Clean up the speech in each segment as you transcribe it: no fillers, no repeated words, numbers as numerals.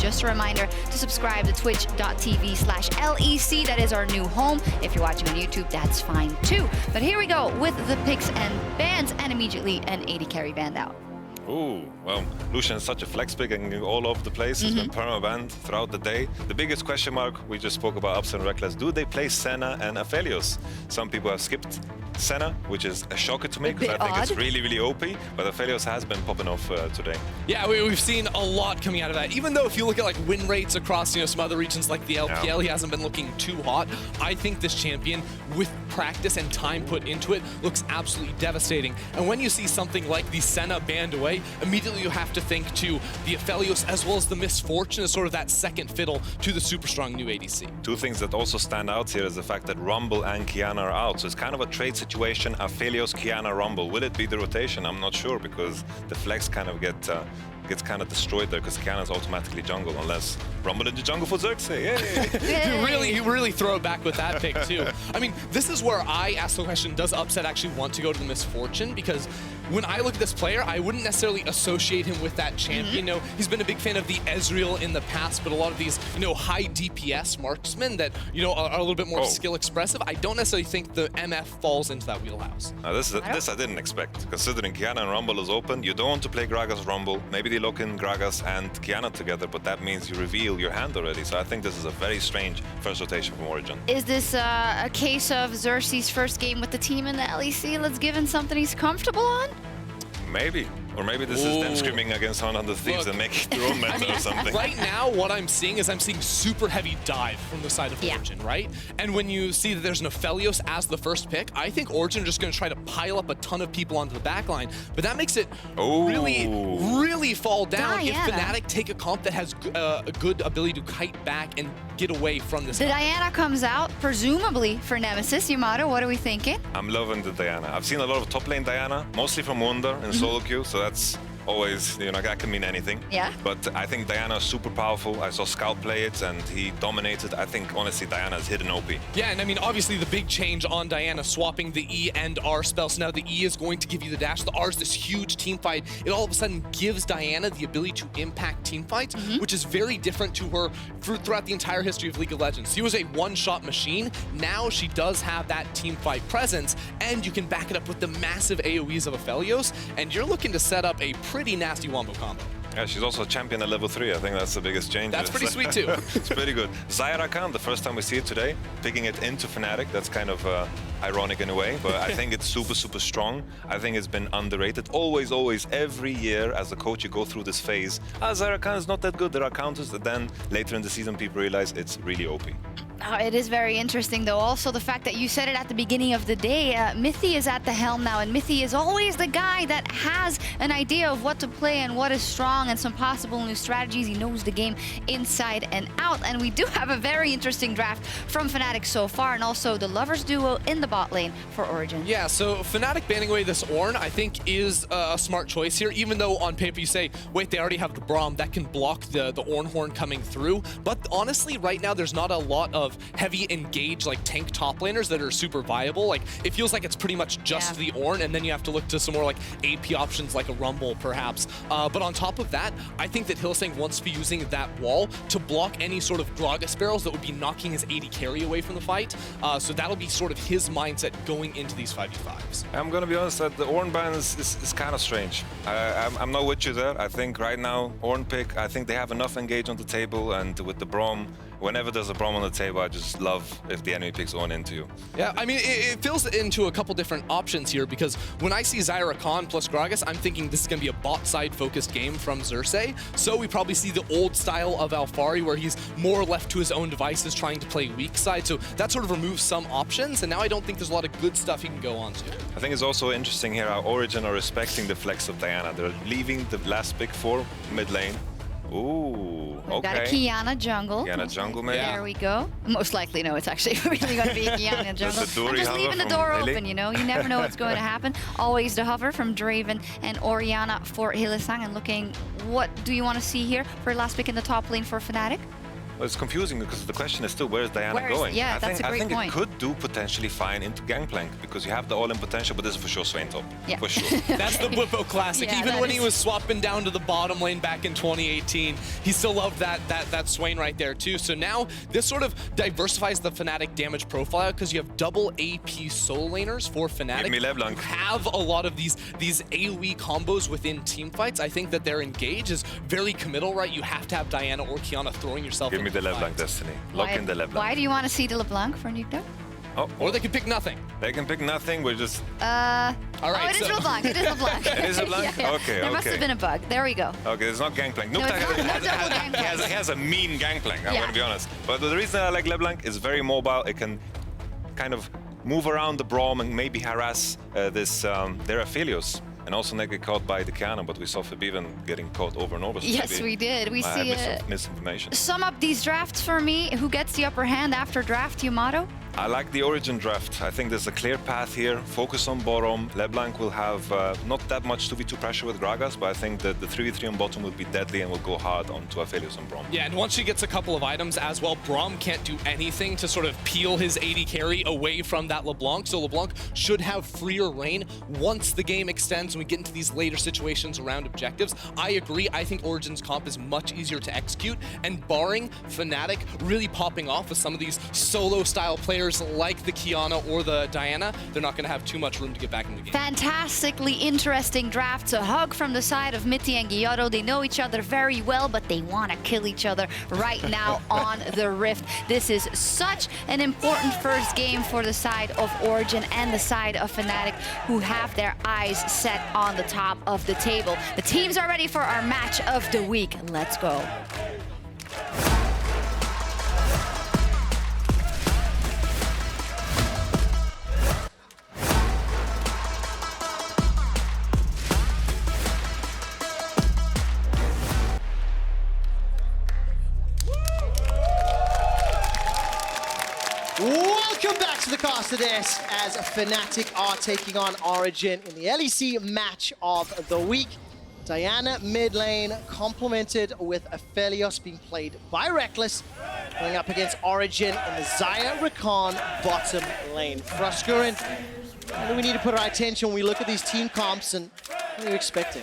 just a reminder to subscribe to twitch.tv/LEC. That is our new home. If you're watching on YouTube, that's fine too. But here we go with the picks and bans, and immediately an AD carry banned out. Ooh, well, Lucian is such a flex pick and all over the place. He's been perma-banned throughout the day. The biggest question mark, we just spoke about Upset and Reckless. Do they play Senna and Aphelios? Some people have skipped Senna, which is a shocker to me because I think it's really, really OP. But Aphelios has been popping off today. Yeah, we've seen a lot coming out of that. Even though if you look at like win rates across some other regions like the LPL, he hasn't been looking too hot. I think this champion, with practice and time put into it, looks absolutely devastating. And when you see something like the Senna banned away, immediately you have to think to the Aphelios as well as the Misfortune as sort of that second fiddle to the super strong new ADC. Two things that also stand out here is the fact that Rumble and Kiana are out. So it's kind of a trade situation, Aphelios, Kiana, Rumble. Will it be the rotation? I'm not sure because the flex kind of gets kind of destroyed there because Kiana's automatically jungle unless Rumble into jungle for Xerxes. You really throw it back with that pick too. I mean, this is where I ask the question, does Upset actually want to go to the Misfortune? Because when I look at this player, I wouldn't necessarily associate him with that champion. He's been a big fan of the Ezreal in the past, but a lot of these, high DPS marksmen that, are a little bit more skill expressive, I don't necessarily think the MF falls into that wheelhouse. Now this I didn't expect. Considering Kiana and Rumble is open, you don't want to play Gragas Rumble. Maybe they lock in Gragas and Kiana together, but that means you reveal your hand already. So I think this is a very strange first rotation from Origen. Is this a case of Xerxes' first game with the team in the LEC? Let's give him something he's comfortable on? Maybe. Or maybe this is them screaming against one of the thieves and making their own meta or something. Right now, what I'm seeing is I'm seeing super heavy dive from the side of Origen, right? And when you see that there's an Aphelios as the first pick, I think Origen are just going to try to pile up a ton of people onto the back line. But that makes it really fall down if Fnatic take a comp that has a good ability to kite back and get away from this. The Diana comes out, presumably for Nemesis. Yamato, what are we thinking? I'm loving the Diana. I've seen a lot of top lane Diana, mostly from Wunder in solo queue, so that's always, that can mean anything. Yeah. But I think Diana is super powerful. I saw Scout play it and he dominated. I think, honestly, Diana's hidden OP. Yeah, and I mean, obviously the big change on Diana, swapping the E and R spell. So now the E is going to give you the dash. The R is this huge team fight. It all of a sudden gives Diana the ability to impact team fights, which is very different to her throughout the entire history of League of Legends. She was a one-shot machine. Now she does have that team fight presence, and you can back it up with the massive AoEs of Aphelios, and you're looking to set up a pretty nasty wombo combo. Yeah, she's also a champion at level 3. I think that's the biggest change. That's pretty sweet too. It's pretty good. Zyra Khan, the first time we see it today, picking it into Fnatic. That's kind of ironic in a way, but I think it's super, super strong. I think it's been underrated. Always, every year as a coach, you go through this phase. Zyra Khan is not that good. There are counters that then later in the season, people realize it's really OP. It is very interesting, though. Also, the fact that you said it at the beginning of the day, Mithy is at the helm now, and Mithy is always the guy that has an idea of what to play and what is strong and some possible new strategies. He knows the game inside and out, and we do have a very interesting draft from Fnatic so far, and also the Lovers duo in the bot lane for Origen. Yeah, so Fnatic banning away this Ornn, I think, is a smart choice here, even though on paper you say, wait, they already have the Braum that can block the Ornn horn coming through. But honestly, right now, there's not a lot of heavy engaged like tank top laners that are super viable. Like it feels like it's pretty much just the Ornn, and then you have to look to some more like AP options like a Rumble perhaps. But on top of that, I think that Hylissang wants to be using that wall to block any sort of Gragas barrels that would be knocking his AD carry away from the fight. So that'll be sort of his mindset going into these 5v5s. I'm gonna be honest that the Ornn ban is kind of strange. I'm not with you there. I think right now, Ornn pick, I think they have enough engage on the table, and with the Braum, whenever there's a Braum on the table, I just love if the enemy picks Ornn into you. Yeah, I mean, it fills into a couple different options here, because when I see Zyra Khan plus Gragas, I'm thinking this is going to be a bot side focused game from Xerxes. So we probably see the old style of Alphari, where he's more left to his own devices trying to play weak side. So that sort of removes some options, and now I don't think there's a lot of good stuff he can go on to. I think it's also interesting here how Origen are respecting the flex of Diana. They're leaving the last pick for mid lane. Ooh, We've got a Kiana jungle. Kiana jungle, maybe. There we go. Most likely, no, it's actually really going to be a Kiana jungle. I'm just leaving the door open, you know. You never know what's going to happen. Always the hover from Draven and Oriana for Hylissang. And looking, what do you want to see here for last pick in the top lane for Fnatic? Well, it's confusing because the question is still, where's Diana going? Yeah, I that's think, a great I think point. it could do potentially fine into Gangplank because you have the all-in potential, but this is for sure Swain top. Yeah. For sure. That's the Bwipo classic. Yeah, Even that when he is. was swapping down to the bottom lane back in 2018, he still loved that Swain right there too. So now this sort of diversifies the Fnatic damage profile because you have double AP solo laners for Fnatic. Give me LeBlanc. who have a lot of these AoE combos within team fights. I think that their engage is very committal, right? You have to have Diana or Kiana throwing yourself Give me into the LeBlanc fight. Destiny. Lock in the LeBlanc. Why do you want to see the LeBlanc for Nuke? Oh, Or they can pick nothing. they can pick nothing. We're just... All right, Oh, it is so- LeBlanc. It is LeBlanc. It is LeBlanc? Yeah. Okay, There must okay. have been a bug. There we go. Okay, it's not Gangplank. No, it's not. No double he Gangplank. has a mean Gangplank, I'm Yeah. going to be honest. But the reason I like LeBlanc is very mobile. It can kind of move around the Braum and maybe harass their Aphelios. And also not get caught by the Kiana, but we saw Fabiven getting caught over and over. So Yes, maybe we did. We I see had it. misinformation. Sum up these drafts for me. Who gets the upper hand after draft, Yamato? I like the Origen draft. I think there's a clear path here. Focus on bottom. LeBlanc will have not that much 2v2 pressure with Gragas, but I think that the 3v3 on bottom will be deadly and will go hard onto Aphelios and Braum. Yeah, and once she gets a couple of items as well, Braum can't do anything to sort of peel his AD carry away from that LeBlanc. So LeBlanc should have freer reign once the game extends and we get into these later situations around objectives. I agree. I think Origen's comp is much easier to execute. And barring Fnatic really popping off with some of these solo-style players like the Kiana or the Diana, they're not going to have too much room to get back in the game. Fantastically interesting drafts. A hug from the side of Mitty and Gyotto. They know each other very well, but they want to kill each other right now on the Rift. This is such an important first game for the side of Origen and the side of Fnatic, who have their eyes set on the top of the table. The teams are ready for our match of the week. Let's go. Welcome back to the cast of this as Fnatic are taking on Origen in the LEC match of the week. Diana mid lane complemented with Aphelios being played by Reckless, going up against Origen in the Xayah Rakan bottom lane. Fruscurin, I think we need to put our attention when we look at these team comps, and what are you expecting?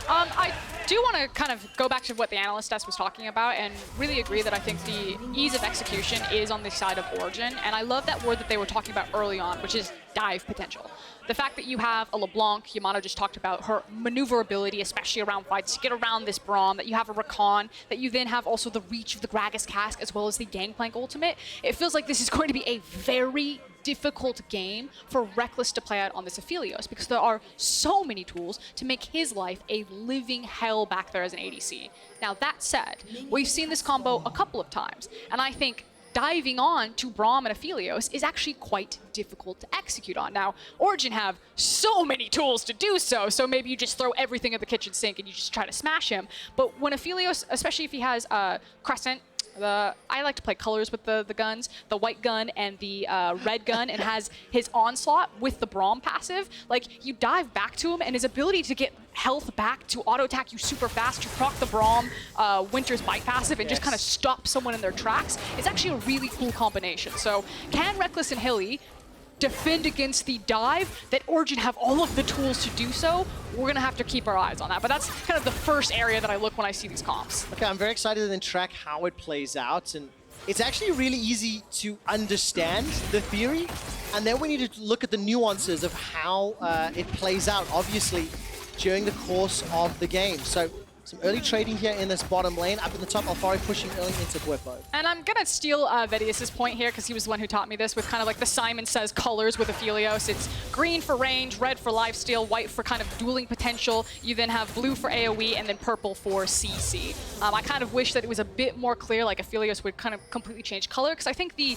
I do want to kind of go back to what the analyst desk was talking about and really agree that I think the ease of execution is on the side of Origen, and I love that word that they were talking about early on, which is dive potential. The fact that you have a LeBlanc, Yamato just talked about her maneuverability, especially around fights, to get around this Braum, that you have a Rakan, that you then have also the reach of the Gragas Cask as well as the Gangplank ultimate. It feels like this is going to be a very difficult game for Reckless to play out on this Aphelios because there are so many tools to make his life a living hell back there as an ADC. Now that said, we've seen this combo a couple of times, and I think diving on to Braum and Aphelios is actually quite difficult to execute on. Now, Origen have so many tools to do so, so maybe you just throw everything at the kitchen sink and you just try to smash him. But when Aphelios, especially if he has Crescent, I like to play colors with the guns, the white gun and the red gun, and has his onslaught with the Braum passive. Like, you dive back to him, and his ability to get health back to auto attack you super fast, to proc the Braum Winter's Bite passive and just kind of stop someone in their tracks is actually a really cool combination. So can Reckless and Hilly defend against the dive that Origen have all of the tools to do so? We're going to have to keep our eyes on that. But that's kind of the first area that I look when I see these comps. Okay, I'm very excited to then track how it plays out, and it's actually really easy to understand the theory, and then we need to look at the nuances of how it plays out, obviously, during the course of the game. So some early trading here in this bottom lane. Up in the top, Alfari pushing early into Bwipo. And I'm going to steal Vedius's point here because he was the one who taught me this with kind of like the Simon Says colors with Aphelios. It's green for range, red for lifesteal, white for kind of dueling potential. You then have blue for AoE and then purple for CC. I kind of wish that it was a bit more clear, like Aphelios would kind of completely change color, because I think the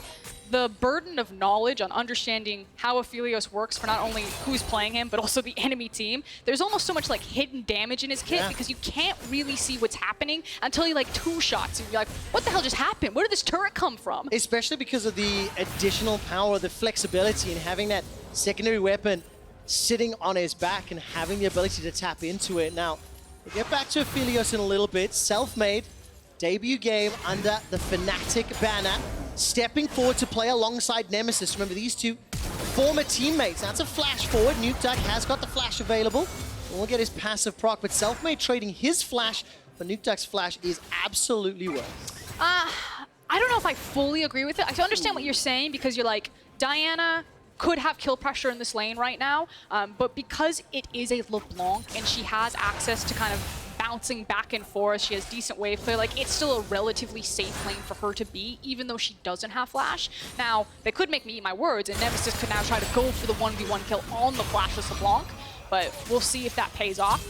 burden of knowledge on understanding how Aphelios works for not only who's playing him, but also the enemy team, there's almost so much like hidden damage in his kit because you can't really see what's happening until you like two shots and you're like, what the hell just happened? Where did this turret come from? Especially because of the additional power, the flexibility, and having that secondary weapon sitting on his back and having the ability to tap into it. Now, we'll get back to Aphelios in a little bit. Self-made. debut game under the Fnatic banner, stepping forward to play alongside Nemesis. Remember, these two former teammates. That's a flash forward. Nukeduck has got the flash available. We'll get his passive proc, but Selfmade trading his flash for Nukeduck's flash is absolutely worth. I don't know if I fully agree with it. I understand what you're saying because you're like, Diana could have kill pressure in this lane right now, but because it is a LeBlanc and she has access to kind of bouncing back and forth, she has decent wave play, like it's still a relatively safe lane for her to be, even though she doesn't have flash. Now, they could make me eat my words, and Nemesis could now try to go for the 1v1 kill on the flashless LeBlanc, but we'll see if that pays off.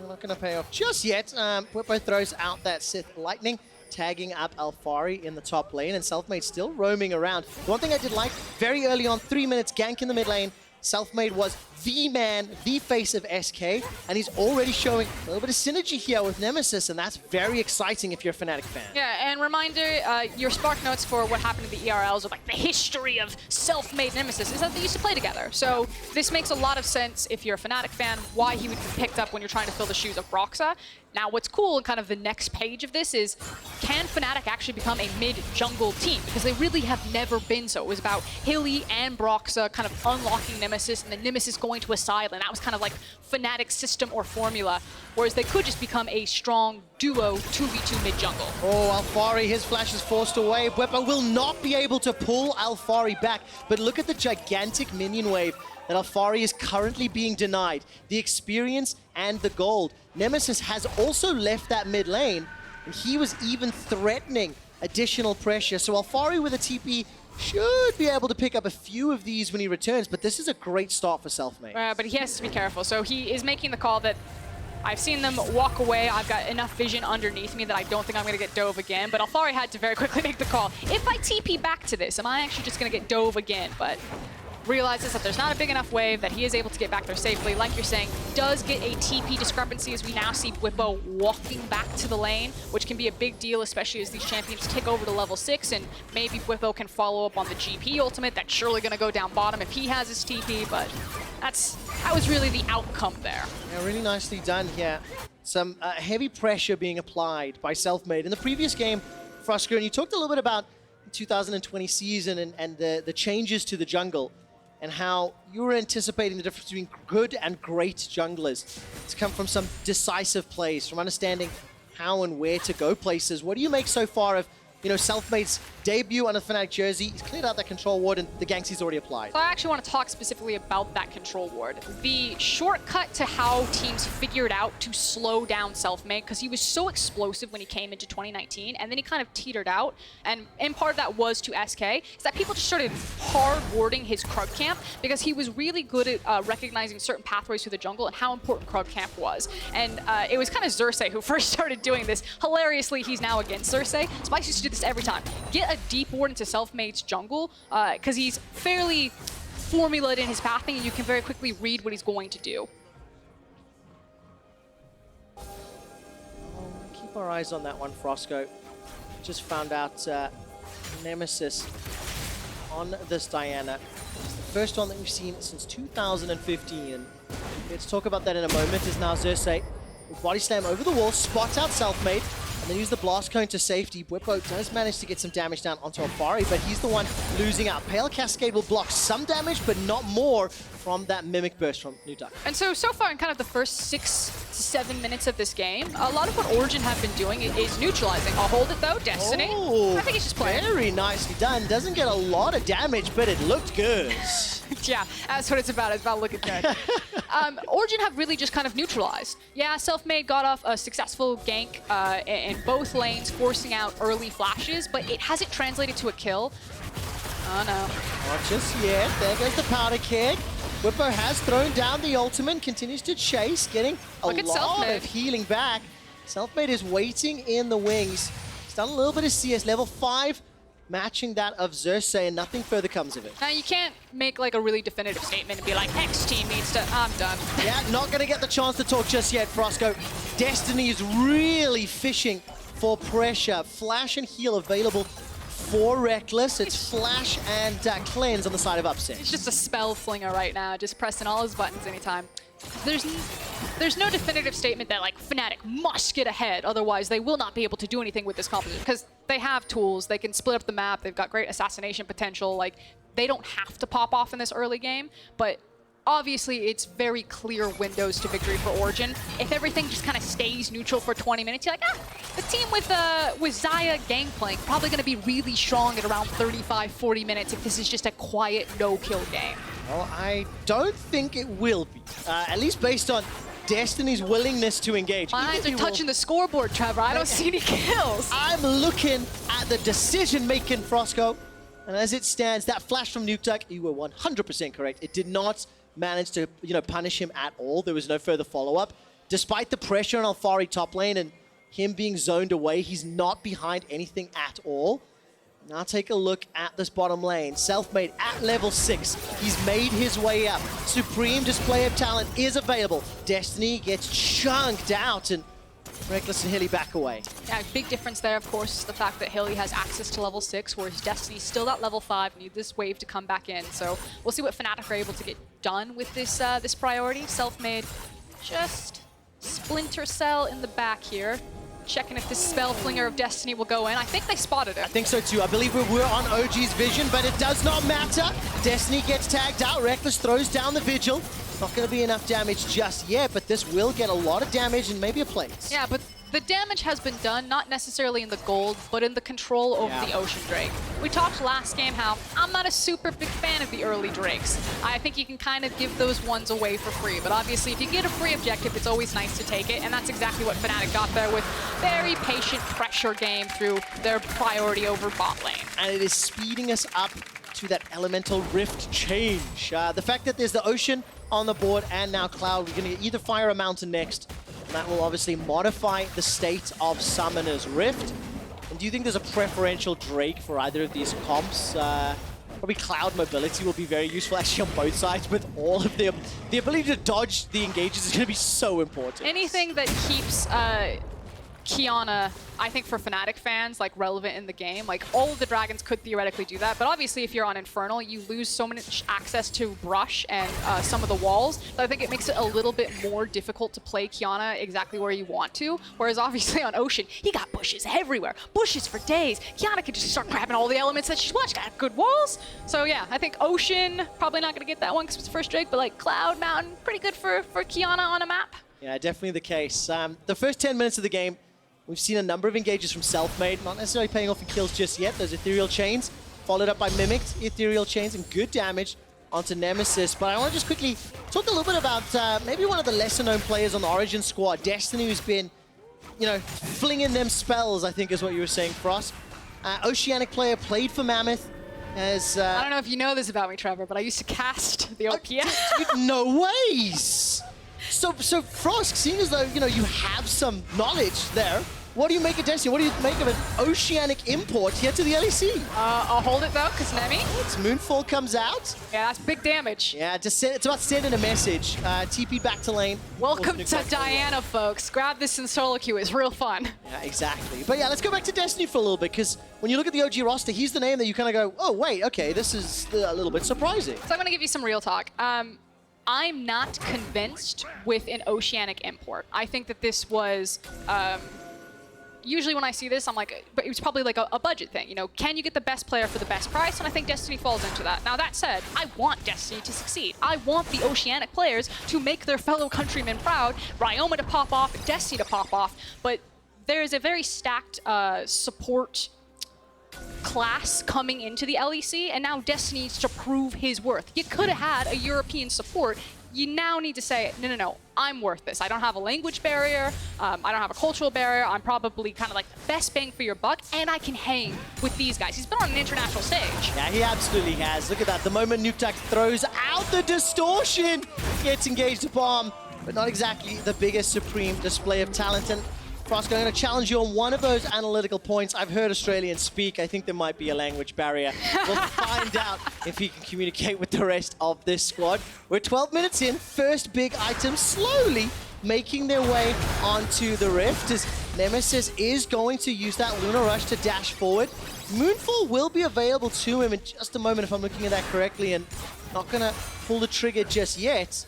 Not going to pay off just yet. Whippo throws out that Sith Lightning, tagging up Alphari in the top lane, and Selfmade still roaming around. The one thing I did like, very early on, 3 minutes, gank in the mid lane, Selfmade was the man, the face of SK, and he's already showing a little bit of synergy here with Nemesis, and that's very exciting if you're a Fnatic fan. Yeah, and reminder, your Spark notes for what happened in the ERLs of like the history of Selfmade Nemesis is that they used to play together. So this makes a lot of sense if you're a Fnatic fan, why he would be picked up when you're trying to fill the shoes of Broxah. Now, what's cool and kind of the next page of this is, can Fnatic actually become a mid-jungle team? Because they really have never been so. It was about Hilly and Broxah kind of unlocking Nemesis, and then Nemesis going to a side lane. That was kind of like Fnatic's system or formula. Whereas they could just become a strong duo 2v2 mid-jungle. Oh, Alphari, his flash is forced away. Bweppo will not be able to pull Alphari back. But look at the gigantic minion wave that Alphari is currently being denied. The experience and the gold. Nemesis has also left that mid lane, and he was even threatening additional pressure. So Alphari with a TP should be able to pick up a few of these when he returns, but this is a great start for Selfmade. But he has to be careful. So he is making the call that I've seen them walk away. I've got enough vision underneath me that I don't think I'm going to get dove again. But Alphari had to very quickly make the call. If I TP back to this, am I actually just going to get dove again? But realizes that there's not a big enough wave, that he is able to get back there safely. Like you're saying, does get a TP discrepancy as we now see Whippo walking back to the lane, which can be a big deal, especially as these champions tick over to level 6, and maybe Whippo can follow up on the GP ultimate. That's surely going to go down bottom if he has his TP, but that was really the outcome there. Yeah, really nicely done here. Some heavy pressure being applied by Selfmade. In the previous game, Frosco, and you talked a little bit about the 2020 season and the changes to the jungle, and how you were anticipating the difference between good and great junglers. It's come from some decisive plays, from understanding how and where to go places. What do you make so far of, you know, Selfmade's debut on a Fnatic jersey? He's cleared out that control ward and the ganks he's already applied. So I actually want to talk specifically about that control ward. The shortcut to how teams figured out to slow down Selfmade, because he was so explosive when he came into 2019, and then he kind of teetered out, and part of that was to SK, is that people just started hard warding his Krug camp, because he was really good at recognizing certain pathways through the jungle and how important Krug camp was. And it was kind of Xerxes who first started doing this. Hilariously, he's now against Xerxes. Spice used to do this every time. Get a deep ward into Selfmade's jungle, because he's fairly formulated in his pathing, and you can very quickly read what he's going to do. Keep our eyes on that one, Frosco. Just found out Nemesis on this Diana. It's the first one that we've seen since 2015. And let's talk about that in a moment. Is now Xerxes with body slam over the wall, spots out Selfmade, and then use the blast cone to safety. Whippo does manage to get some damage down onto Alphari, but he's the one losing out. Pale Cascade will block some damage, but not more from that Mimic Burst from Nukeduck. And so far in kind of the first 6 to 7 minutes of this game, a lot of what Origen have been doing is neutralizing. I'll hold it though, Destiny. Oh, I think he's just playing. Very nicely done. Doesn't get a lot of damage, but it looked good. Yeah, that's what it's about. It's about looking good. Origen have really just kind of neutralized. Yeah, Selfmade got off a successful gank in both lanes, forcing out early flashes, but it hasn't translated to a kill. Oh no. Not just yet. There goes the powder keg. Whippo has thrown down the ultimate, continues to chase, getting a lot of healing back. Selfmade is waiting in the wings. He's done a little bit of CS, level 5, matching that of Xerxes, and nothing further comes of it. Now, you can't make like a really definitive statement and be like, X team needs to, I'm done. Yeah, not going to get the chance to talk just yet, Frosco. Destiny is really fishing for pressure. Flash and heal available for Reckless. It's Flash and Cleanse on the side of Upset. He's just a spell flinger right now, just pressing all his buttons anytime. There's there's no definitive statement that like Fnatic must get ahead, otherwise they will not be able to do anything with this composition, because they have tools, they can split up the map, they've got great assassination potential, like they don't have to pop off in this early game, but obviously it's very clear windows to victory for Origen. If everything just kind of stays neutral for 20 minutes, you're like, the team with Xayah gangplank probably going to be really strong at around 35-40 minutes if this is just a quiet no-kill game. Well, I don't think it will be, at least based on Destiny's willingness to engage. My eyes are touching the scoreboard, Trevor. I don't see any kills. I'm looking at the decision-making, Frosco. And as it stands, that flash from Nukeduck, you were 100% correct. It did not manage to, punish him at all. There was no further follow-up. Despite the pressure on Alfari top lane and him being zoned away, he's not behind anything at all. Now take a look at this bottom lane. Selfmade at level 6. He's made his way up. Supreme display of talent is available. Destiny gets chunked out, and Reckless and Hilly back away. Yeah, big difference there, of course, is the fact that Hilly has access to level 6, whereas Destiny's still at level 5, need this wave to come back in. So we'll see what Fnatic are able to get done with this this priority. Selfmade just Splinter Cell in the back here. Checking if this Spell Flinger of Destiny will go in. I think they spotted it. I think so too. I believe we're on OG's vision, but it does not matter. Destiny gets tagged out. Reckless throws down the Vigil. Not going to be enough damage just yet, but this will get a lot of damage and maybe a place. Yeah, but the damage has been done, not necessarily in the gold, but in the control over the Ocean Drake. We talked last game how I'm not a super big fan of the early Drakes. I think you can kind of give those ones away for free, but obviously if you get a free objective, it's always nice to take it, and that's exactly what Fnatic got there with very patient pressure game through their priority over bot lane. And it is speeding us up to that Elemental Rift change. The fact that there's the Ocean on the board and now Cloud, we're going to either fire a Mountain next. And that will obviously modify the state of Summoner's Rift. And do you think there's a preferential Drake for either of these comps? Probably Cloud mobility will be very useful actually on both sides with all of them. The ability to dodge the engages is going to be so important. Anything that keeps Qiyana, I think for Fnatic fans, like relevant in the game, like all of the dragons could theoretically do that, but obviously if you're on Infernal, you lose so much access to brush and some of the walls, that I think it makes it a little bit more difficult to play Qiyana exactly where you want to, whereas obviously on Ocean, he got bushes everywhere, bushes for days. Qiyana can just start grabbing all the elements that she wants, got good walls. So yeah, I think Ocean, probably not gonna get that one because it's the first Drake, but like Cloud, Mountain, pretty good for Qiyana on a map. Yeah, definitely the case. The first 10 minutes of the game, we've seen a number of engages from Selfmade, not necessarily paying off in kills just yet. Those Ethereal Chains, followed up by Mimicked Ethereal Chains and good damage onto Nemesis. But I want to just quickly talk a little bit about maybe one of the lesser-known players on the Origen squad, Destiny, who's been, flinging them spells, I think is what you were saying, Frost. Oceanic player, played for Mammoth. As, I don't know if you know this about me, Trevor, but I used to cast the OPS. No ways! So Frost, seeing as though, you have some knowledge there, what do you make of Destiny? What do you make of an Oceanic import here to the LEC? I'll hold it though, because Nemi. It's Moonfall comes out. Yeah, that's big damage. Yeah, it's about sending a message. TP back to lane. Welcome to Diana, folks. Grab this in solo queue. It's real fun. Yeah, exactly. But yeah, let's go back to Destiny for a little bit, because when you look at the OG roster, he's the name that you kind of go, oh, wait, okay, this is a little bit surprising. So I'm going to give you some real talk. I'm not convinced with an Oceanic import. I think that this was, usually when I see this, I'm like, but it was probably like a budget thing. Can you get the best player for the best price? And I think Destiny falls into that. Now that said, I want Destiny to succeed. I want the Oceanic players to make their fellow countrymen proud, Ryoma to pop off, and Destiny to pop off. But there is a very stacked support class coming into the LEC, and now Destiny needs to prove his worth. You could have had a European support. You now need to say, no, I'm worth this. I don't have a language barrier. I don't have a cultural barrier. I'm probably kind of like the best bang for your buck, and I can hang with these guys. He's been on an international stage. Yeah, he absolutely has. Look at that. The moment Nukeduck throws out the distortion, gets engaged upon, but not exactly the biggest Supreme display of talent. And Frost, I'm going to challenge you on one of those analytical points. I've heard Australians speak. I think there might be a language barrier. We'll find out if he can communicate with the rest of this squad. We're 12 minutes in. First big item slowly making their way onto the Rift as Nemesis is going to use that Lunar Rush to dash forward. Moonfall will be available to him in just a moment if I'm looking at that correctly, and not going to pull the trigger just yet.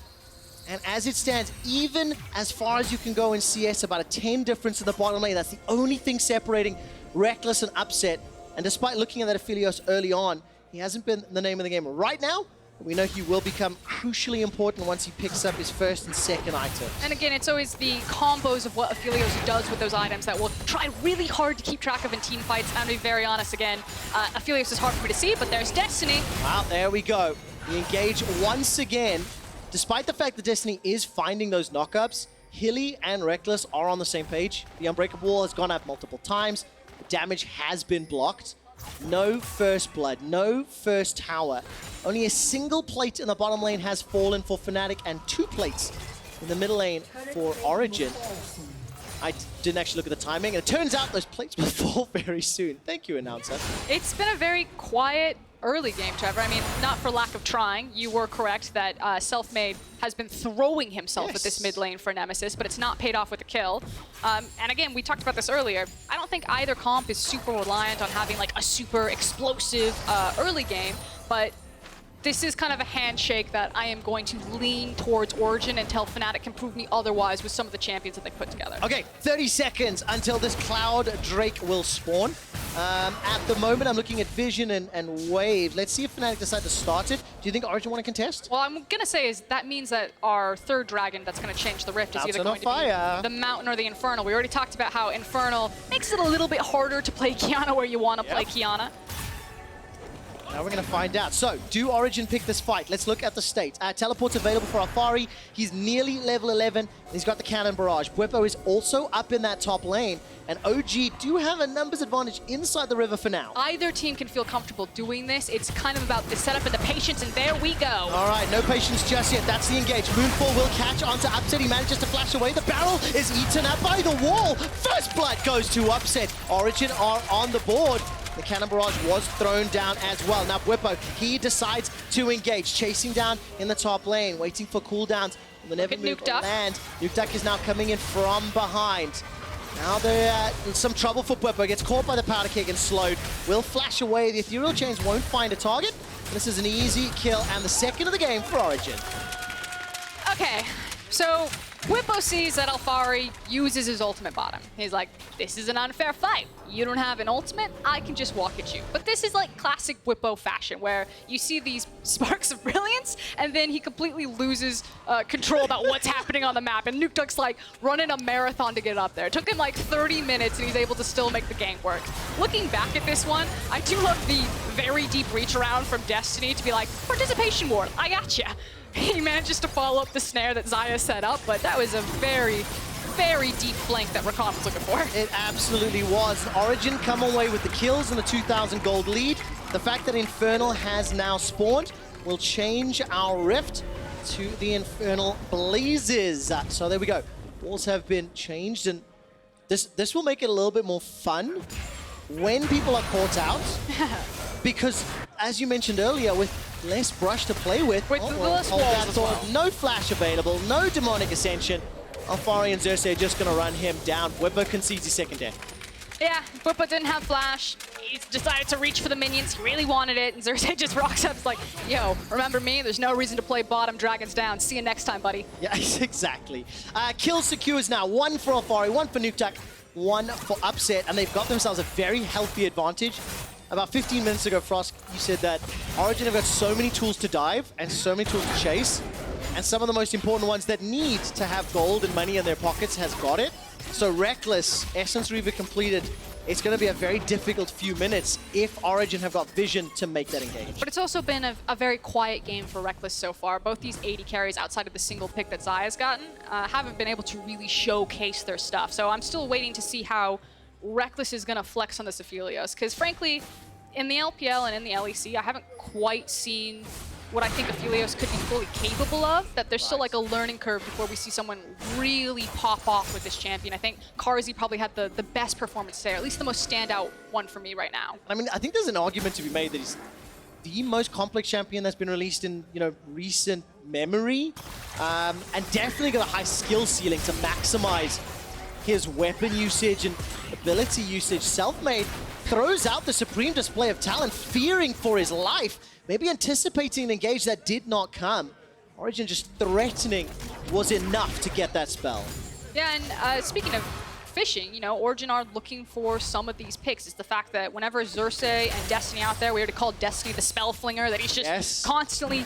And as it stands, even as far as you can go in CS, about a 10 difference in the bottom lane. That's the only thing separating Reckless and Upset. And despite looking at that Aphelios early on, he hasn't been the name of the game right now. We know he will become crucially important once he picks up his first and second items. And again, it's always the combos of what Aphelios does with those items that we'll try really hard to keep track of in team fights. And to be very honest, again, Aphelios is hard for me to see, but there's Destiny. Wow, there we go. We engage once again. Despite the fact that Destiny is finding those knockups, Hilly and Reckless are on the same page. The Unbreakable Wall has gone up multiple times. The damage has been blocked. No first blood, no first tower. Only a single plate in the bottom lane has fallen for Fnatic and 2 plates in the middle lane for Origen. I didn't actually look at the timing, and it turns out those plates will fall very soon. Thank you, announcer. It's been a very quiet early game, Trevor. I mean, not for lack of trying. You were correct that Selfmade has been throwing himself at this mid lane for Nemesis, but it's not paid off with a kill. And again, we talked about this earlier. I don't think either comp is super reliant on having like a super explosive early game, but this is kind of a handshake that I am going to lean towards Origen until Fnatic can prove me otherwise with some of the champions that they put together. Okay, 30 seconds until this Cloud Drake will spawn. At the moment, I'm looking at Vision and Wave. Let's see if Fnatic decide to start it. Do you think Origen want to contest? Well, I'm going to say is that means that our third dragon that's going to change the Rift is either going to be the Mountain or the Infernal. We already talked about how Infernal makes it a little bit harder to play Qiyana where you want to play Qiyana. Now we're going to find out. So, do Origen pick this fight? Let's look at the state. Teleport's available for Alfari. He's nearly level 11. And he's got the Cannon Barrage. Bwipo is also up in that top lane. And OG do have a numbers advantage inside the river for now. Either team can feel comfortable doing this. It's kind of about the setup and the patience, and there we go. All right, no patience just yet. That's the engage. Moonfall will catch onto Upset. He manages to flash away. The barrel is eaten up by the wall. First blood goes to Upset. Origen are on the board. The Cannon Barrage was thrown down as well. Now Bwipo, he decides to engage, chasing down in the top lane, waiting for cooldowns. The never move land. Nukeduck is now coming in from behind. Now there's some trouble for Bwipo. Gets caught by the powder keg and slowed. Will flash away. The Ethereal Chains won't find a target. This is an easy kill and the second of the game for Origen. Okay, so Bwipo sees that Alfari uses his ultimate bottom. He's like, this is an unfair fight. You don't have an ultimate, I can just walk at you. But this is like classic Bwipo fashion, where you see these sparks of brilliance, and then he completely loses control about what's happening on the map. And Nukeduck's like running a marathon to get up there. It took him like 30 minutes, and he's able to still make the game work. Looking back at this one, I do love the very deep reach around from Destiny to be like, participation ward, I gotcha. He manages to follow up the snare that Xayah set up, but that was a very, very deep flank that Rakan was looking for. It absolutely was. Origen come away with the kills and the 2,000 gold lead. The fact that Infernal has now spawned will change our Rift to the Infernal Blazes. So there we go. Walls have been changed, and this will make it a little bit more fun when people are caught out. Because, as you mentioned earlier, with less brush to play with, less walls as well. No flash available, no demonic ascension. Alfari and Xerxes are just going to run him down. Bwipo concedes his second death. Yeah, Bwipo didn't have flash. He decided to reach for the minions. He really wanted it, and Xerxes just rocks up. It's like, yo, remember me? There's no reason to play bottom, dragons down. See you next time, buddy. Yeah, exactly. Kill secures now. 1 for Alfari, 1 for Nukeduck, 1 for Upset, and they've got themselves a very healthy advantage. About 15 minutes ago, Frost, you said that Origen have got so many tools to dive and so many tools to chase, and some of the most important ones that need to have gold and money in their pockets has got it. So Reckless, Essence Reaver completed. It's going to be a very difficult few minutes if Origen have got vision to make that engage. But it's also been a very quiet game for Reckless so far. Both these 80 carries outside of the single pick that Xayah's gotten haven't been able to really showcase their stuff. So I'm still waiting to see how Reckless is going to flex on this Aphelios, because frankly, in the LPL and in the LEC, I haven't quite seen what I think Aphelios could be fully capable of, that there's still like a learning curve before we see someone really pop off with this champion. I think Karzi probably had the best performance today, or at least the most standout one for me right now. I mean, I think there's an argument to be made that he's the most complex champion that's been released in, recent memory, and definitely got a high skill ceiling to maximize his weapon usage and ability usage. Selfmade throws out the supreme display of talent, fearing for his life, maybe anticipating an engage that did not come. Origen just threatening was enough to get that spell. Yeah, and speaking of fishing, you know, Origen are looking for some of these picks. It's the fact that whenever Xerxe and Destiny out there, we already called Destiny the spell flinger, that he's just constantly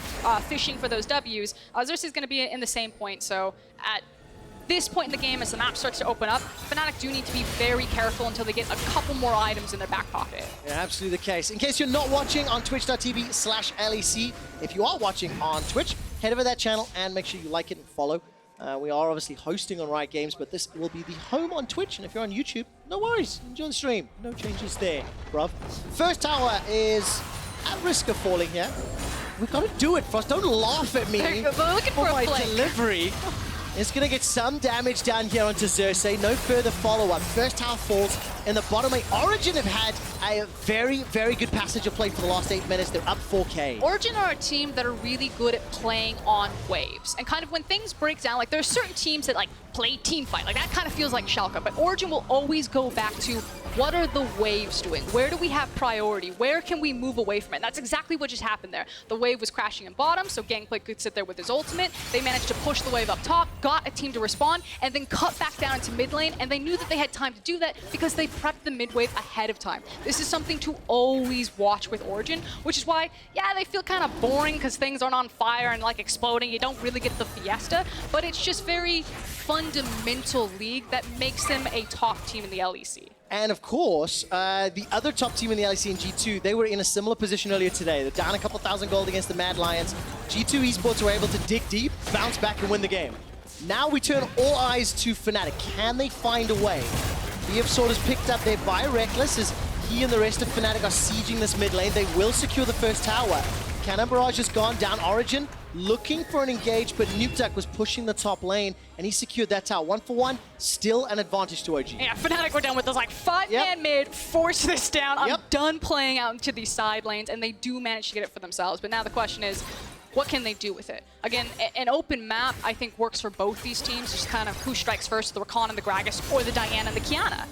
fishing for those Ws. Xerxe is going to be in the same point, so at this point in the game, as the map starts to open up, Fnatic do need to be very careful until they get a couple more items in their back pocket. Yeah, absolutely the case. In case you're not watching on twitch.tv/LEC, if you are watching on Twitch, head over to that channel and make sure you like it and follow. We are obviously hosting on Riot Games, but this will be the home on Twitch. And if you're on YouTube, no worries. Enjoy the stream. No changes there, bruv. First tower is at risk of falling here. We've got to do it, Frost. Don't laugh at me. They're looking for my a flick. delivery. It's going to get some damage down here onto Xerxe. No further follow-up. First tower falls in the bottom lane. Origen have had a very, very good passage of play for the last 8 minutes. They're up 4K. Origen are a team that are really good at playing on waves. And kind of when things break down, like there's certain teams that like play team fight. Like that kind of feels like Schalke. But Origen will always go back to what are the waves doing? Where do we have priority? Where can we move away from it? And that's exactly what just happened there. The wave was crashing in bottom, so Gangplank could sit there with his ultimate. They managed to push the wave up top, got a team to respond, and then cut back down into mid lane. And they knew that they had time to do that because they prepped the mid wave ahead of time. This is something to always watch with Origen, which is why, yeah, they feel kind of boring because things aren't on fire and like exploding. You don't really get the fiesta, but it's just very fundamental league that makes them a top team in the LEC. And of course, the other top team in the LEC in G2, they were in a similar position earlier today. They're down a couple thousand gold against the Mad Lions. G2 Esports were able to dig deep, bounce back, and win the game. Now we turn all eyes to Fnatic. Can they find a way? BF Sword is picked up there by Reckless as he and the rest of Fnatic are sieging this mid lane. They will secure the first tower. Cannon Barrage has gone down. Origen looking for an engage, but Nukeduck was pushing the top lane, and he secured that tower. 1-for-1, still an advantage to OG. Yeah, Fnatic were done with this like 5-man mid, force this down. I'm done playing out into these side lanes, and they do manage to get it for themselves. But now the question is, what can they do with it? Again, an open map, I think, works for both these teams. Just kind of who strikes first, the Rakan and the Gragas, or the Diana and the Kiana.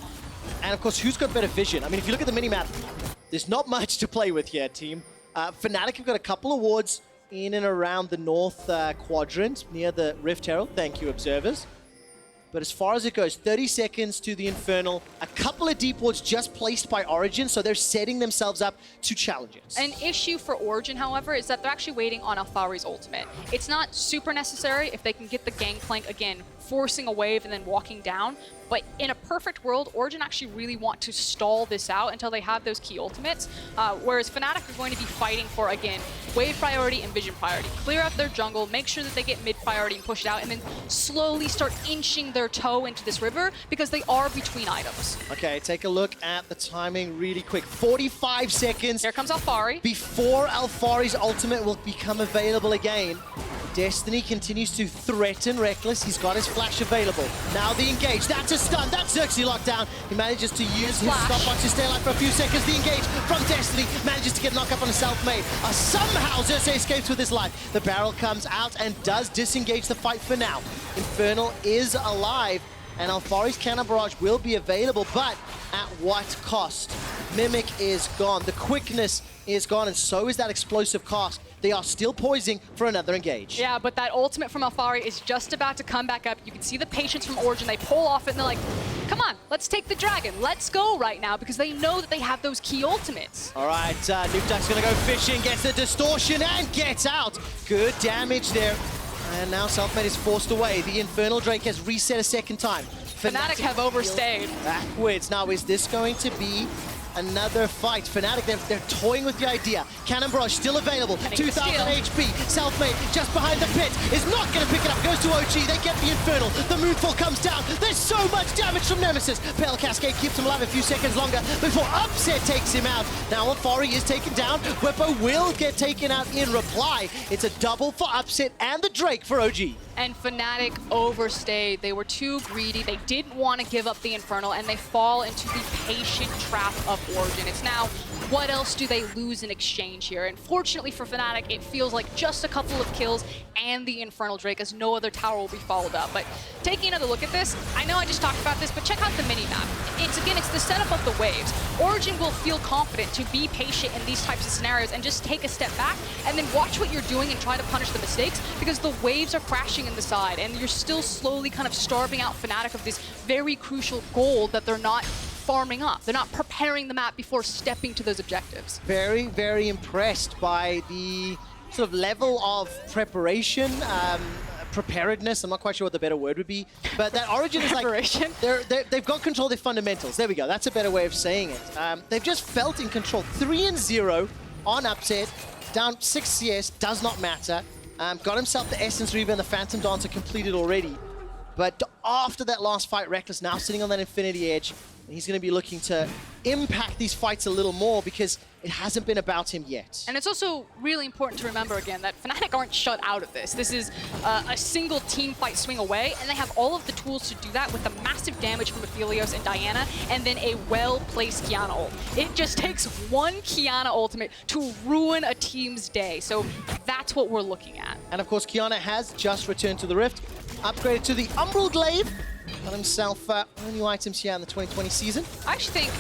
And of course, who's got better vision? I mean, if you look at the minimap, there's not much to play with here, team. Fnatic have got a couple of wards in and around the north quadrant near the Rift Herald. Thank you, observers. But as far as it goes, 30 seconds to the Infernal. A couple of deep wards just placed by Origen, so they're setting themselves up to challenge it. An issue for Origen, however, is that they're actually waiting on Alphari's ultimate. It's not super necessary if they can get the Gangplank, again, forcing a wave and then walking down. But in a perfect world, Origen actually really want to stall this out until they have those key ultimates. Whereas Fnatic are going to be fighting for, again, wave priority and vision priority. Clear out their jungle, make sure that they get mid priority and push it out, and then slowly start inching their toe into this river because they are between items. Okay, take a look at the timing really quick. 45 seconds. Here comes Alphari. Before Alphari's ultimate will become available again. Destiny continues to threaten Reckless. He's got his flash available. Now the engage. That's a stun. That's Xerxe locked down. He manages to use his stopwatch to stay alive for a few seconds. The engage from Destiny manages to get knocked up on a self-made. Somehow Xerxe escapes with his life. The barrel comes out and does disengage the fight for now. Infernal is alive, and Alphari's Cannon Barrage will be available, but at what cost? Mimic is gone. The quickness is gone, and so is that explosive cast. They are still poising for another engage. Yeah, but that ultimate from Alphari is just about to come back up. You can see the patience from Origen. They pull off it, and they're like, come on, let's take the dragon. Let's go right now, because they know that they have those key ultimates. All right, Nukeduck's going to go fishing, gets the distortion, and gets out. Good damage there. And now Selfmade is forced away. The Infernal Drake has reset a second time. Fnatic have overstayed. Backwards. Now, is this going to be another fight? Fnatic, they're toying with the idea. Cannon Barrage still available. 2,000 HP. Selfmade just behind the pit is not going to pick it up. Goes to OG. They get the Infernal. The Moonfall comes down. There's so much damage from Nemesis. Pale Cascade keeps him alive a few seconds longer before Upset takes him out. Now Alphari is taken down. Whippo will get taken out in reply. It's a double for Upset and the Drake for OG. And Fnatic overstayed. They were too greedy. They didn't want to give up the Infernal, and they fall into the patient trap of Origen. It's now, what else do they lose in exchange here? And fortunately for Fnatic, it feels like just a couple of kills and the Infernal Drake, as no other tower will be followed up. But taking another look at this, I know I just talked about this, but check out the mini-map. Once again, it's the setup of the waves. Origen will feel confident to be patient in these types of scenarios and just take a step back and then watch what you're doing and try to punish the mistakes, because the waves are crashing in the side and you're still slowly kind of starving out Fnatic of this very crucial gold that they're not farming up. They're not preparing the map before stepping to those objectives. Very, very impressed by the sort of level of preparation, preparedness. I'm not quite sure what the better word would be, but that Origen is like, they've got control of their fundamentals. There we go. That's a better way of saying it. They've just felt in control. 3-0 on upset, down 6 CS, does not matter. Got himself the Essence Reaver and the Phantom Dancer completed already. But after that last fight, Reckless now sitting on that Infinity Edge, and he's going to be looking to impact these fights a little more because it hasn't been about him yet. And it's also really important to remember again that Fnatic aren't shut out of this. This is a single team fight swing away, and they have all of the tools to do that with the massive damage from Aphelios and Diana, and then a well-placed Qiyana ult. It just takes one Qiyana ultimate to ruin a team's day. So that's what we're looking at. And of course, Qiyana has just returned to the Rift, upgraded to the Umbral Glaive. Got himself new items here in the 2020 season. I actually think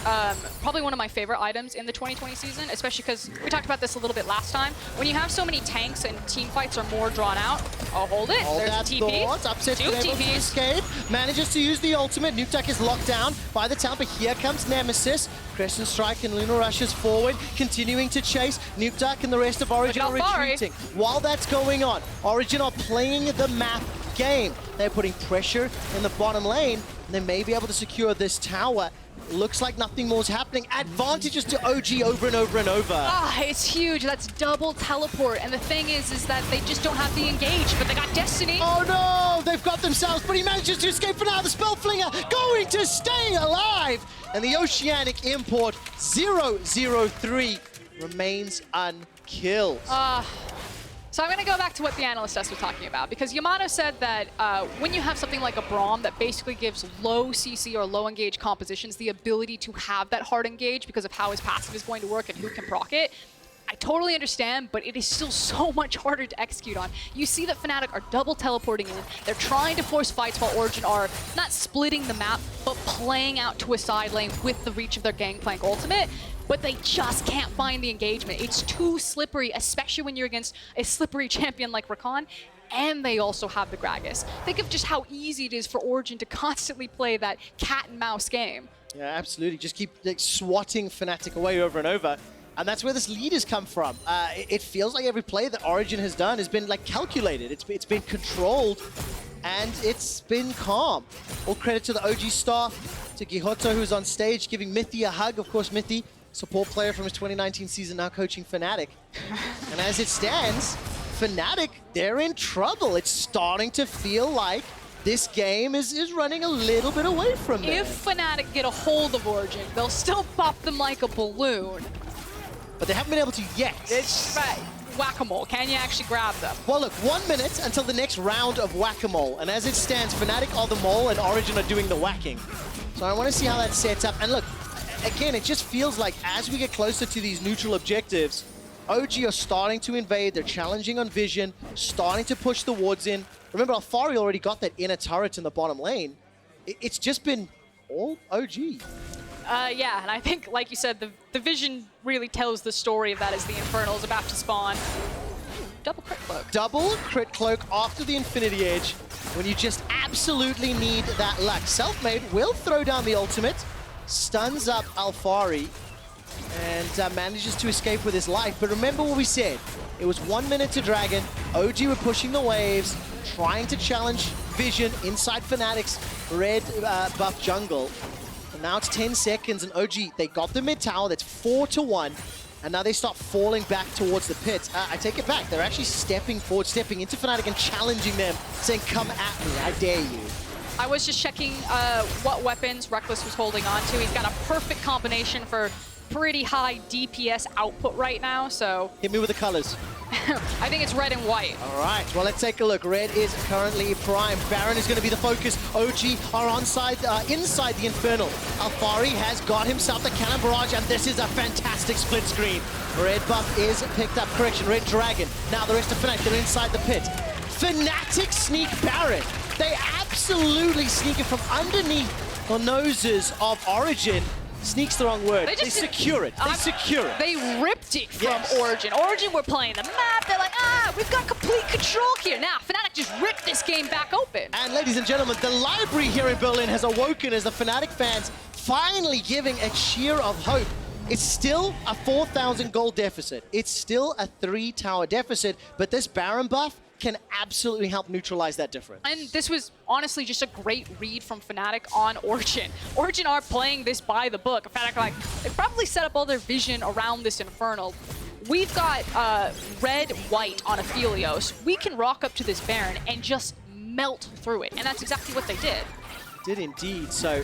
probably one of my favorite items in the 2020 season, especially because we talked about this a little bit last time. When you have so many tanks and team fights are more drawn out, oh, hold it. Hold There's that a TP. thought. Upset's Two been able to TPs. escape. Manages to use the ultimate. Nukeduck is locked down by the town, but here comes Nemesis. Crescent Strike and Luna rushes forward, continuing to chase. Nukeduck and the rest of Origen are retreating. While that's going on, Origen are playing the map game. They're putting pressure in the bottom lane, and they may be able to secure this tower. Looks like nothing more is happening. Advantages to OG over and over and over. Ah, it's huge. That's double teleport. And the thing is that they just don't have the engage, but they got Destiny. Oh no, they've got themselves, but he manages to escape for now. The Spellflinger going to stay alive. And the Oceanic import 003 remains unkilled. So I'm going to go back to what the analyst desk was talking about, because Yamato said that when you have something like a Braum that basically gives low CC or low engage compositions the ability to have that hard engage because of how his passive is going to work and who can proc it, I totally understand, but it is still so much harder to execute on. You see that Fnatic are double teleporting in. They're trying to force fights while Origen are not splitting the map, but playing out to a side lane with the reach of their Gangplank ultimate. But they just can't find the engagement. It's too slippery, especially when you're against a slippery champion like Rakan, and they also have the Gragas. Think of just how easy it is for Origen to constantly play that cat and mouse game. Yeah, absolutely. Just keep swatting Fnatic away over and over. And that's where this lead has come from. It feels like every play that Origen has done has been like calculated. It's been controlled, and it's been calm. All credit to the OG star, to Gihoto, who's on stage, giving Mithy a hug. Of course, Mithy, support player from his 2019 season, now coaching Fnatic. And as it stands, Fnatic, they're in trouble. It's starting to feel like this game is running a little bit away from them. If Fnatic get a hold of Origen, they'll still pop them like a balloon. But they haven't been able to yet. It's right. Whack-a-mole. Can you actually grab them? Well, look, 1 minute until the next round of Whack-a-Mole. And as it stands, Fnatic are the mole and Origen are doing the whacking. So I want to see how that sets up. And look, again, it just feels like as we get closer to these neutral objectives, OG are starting to invade. They're challenging on vision, starting to push the wards in. Remember, Alfari already got that inner turret in the bottom lane. It's just been all OG. Yeah, and I think, like you said, the vision really tells the story of that as the Infernal is about to spawn. Double crit cloak. Double crit cloak after the Infinity Edge when you just absolutely need that luck. Selfmade will throw down the ultimate, stuns up Alfari, and manages to escape with his life. But remember what we said. It was 1 minute to Dragon. OG were pushing the waves, trying to challenge Vision inside Fnatic's red buff jungle. And now it's 10 seconds, and OG, they got the mid tower. That's 4-1. And now they start falling back towards the pit. I take it back. They're actually stepping forward, stepping into Fnatic and challenging them, saying, come at me, I dare you. I was just checking what weapons Reckless was holding on to. He's got a perfect combination for pretty high DPS output right now, so... Hit me with the colors. I think it's red and white. All right, well, let's take a look. Red is currently prime. Baron is going to be the focus. OG are inside the Infernal. Alfari has got himself the Cannon Barrage, and this is a fantastic split screen. Red buff is picked up. Correction, Red Dragon. Now the rest of Fnatic, they're inside the pit. Fnatic sneak Baron. They absolutely sneak it from underneath the noses of Origen. Sneak's the wrong word. They secure it. They secure it. They ripped it from Origen. Origen were playing the map. They're like, we've got complete control here. Now, Fnatic just ripped this game back open. And ladies and gentlemen, the library here in Berlin has awoken as the Fnatic fans finally giving a cheer of hope. It's still a 4,000 gold deficit. It's still a 3-tower deficit, but this Baron buff can absolutely help neutralize that difference. And this was honestly just a great read from Fnatic on Origen. Origen are playing this by the book. Fnatic, like, they probably set up all their vision around this Infernal. We've got red-white on Aphelios. We can rock up to this Baron and just melt through it. And that's exactly what they did. Did indeed. So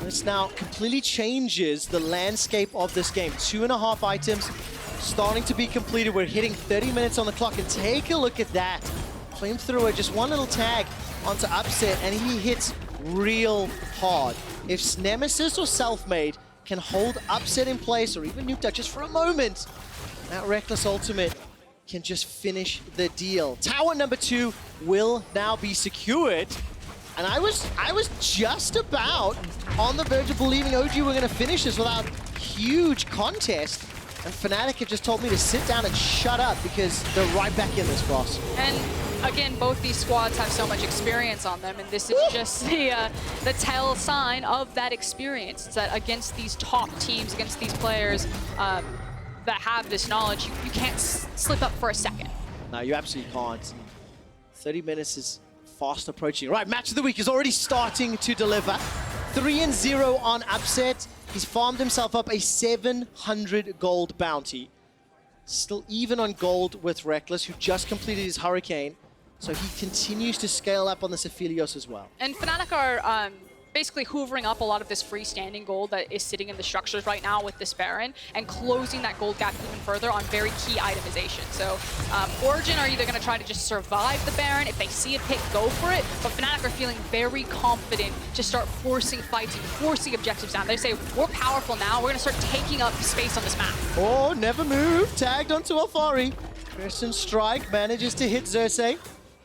this now completely changes the landscape of this game. 2.5 items starting to be completed. We're hitting 30 minutes on the clock, and take a look at that. Flamethrower, just one little tag onto Upset, and he hits real hard. If Nemesis or Selfmade can hold Upset in place, or even Nuke Duck just for a moment, that Reckless ultimate can just finish the deal. Tower number 2 will now be secured. And I was just about on the verge of believing OG were going to finish this without huge contest. And Fnatic have just told me to sit down and shut up because they're right back in this, boss. And again, both these squads have so much experience on them, and this is just the tell sign of that experience. It's that against these top teams, against these players that have this knowledge, you can't slip up for a second. No, you absolutely can't. 30 minutes is fast approaching. Right, match of the week is already starting to deliver. 3-0 on Upset. He's farmed himself up a 700 gold bounty. Still even on gold with Reckless, who just completed his Hurricane. So he continues to scale up on this Aphelios as well. And Fnatic are basically hoovering up a lot of this freestanding gold that is sitting in the structures right now with this Baron and closing that gold gap even further on very key itemization. So Origen are either going to try to just survive the Baron. If they see a pick, go for it. But Fnatic are feeling very confident to start forcing fights and forcing objectives down. They say, we're powerful now. We're going to start taking up space on this map. Oh, never move. Tagged onto Alfari. Crescent Strike manages to hit Xerxes.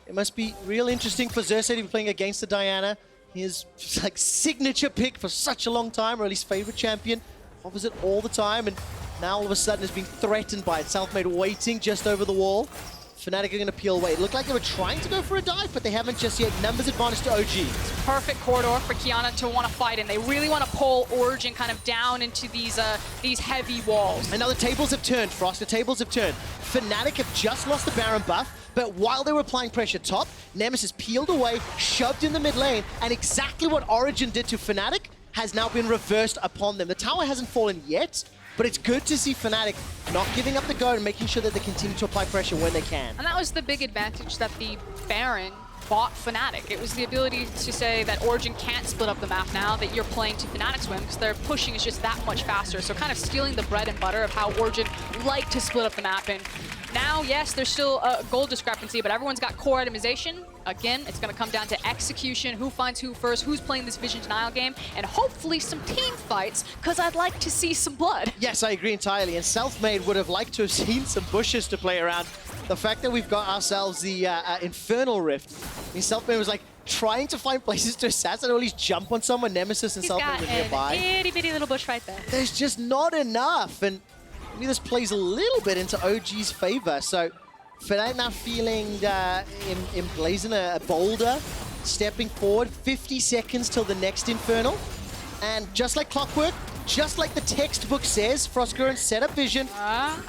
It must be real interesting for Xerxes to be playing against the Diana. His like signature pick for such a long time, or at least favorite champion. Offers it all the time, and now all of a sudden is being threatened by it. Selfmade waiting just over the wall. Fnatic are going to peel away. It looked like they were trying to go for a dive, but they haven't just yet. Numbers advantage to OG. Perfect corridor for Kiana to want to fight in. They really want to pull Origen kind of down into these heavy walls. And now the tables have turned, Frost. The tables have turned. Fnatic have just lost the Baron buff. But while they were applying pressure top, Nemesis peeled away, shoved in the mid lane, and exactly what Origen did to Fnatic has now been reversed upon them. The tower hasn't fallen yet, but it's good to see Fnatic not giving up the go and making sure that they continue to apply pressure when they can. And that was the big advantage that the Baron bought Fnatic. It was the ability to say that Origen can't split up the map now, that you're playing to Fnatic's win, because their pushing is just that much faster. So kind of stealing the bread and butter of how Origen like to split up the map. And now, yes, there's still a gold discrepancy, but everyone's got core itemization. Again, it's going to come down to execution, who finds who first, who's playing this vision denial game, and hopefully some team fights, because I'd like to see some blood. Yes, I agree entirely, and Selfmade would have liked to have seen some bushes to play around. The fact that we've got ourselves the Infernal Rift, I mean, Selfmade was like trying to find places to assassinate or at least jump on someone. Nemesis and Selfmade were nearby. He's got an itty-bitty little bush right there. There's just not enough, and maybe this plays a little bit into OG's favor. So Fnatic now feeling emblazon a boulder, stepping forward, 50 seconds till the next Infernal. And just like clockwork, just like the textbook says, Frostgurn set up vision,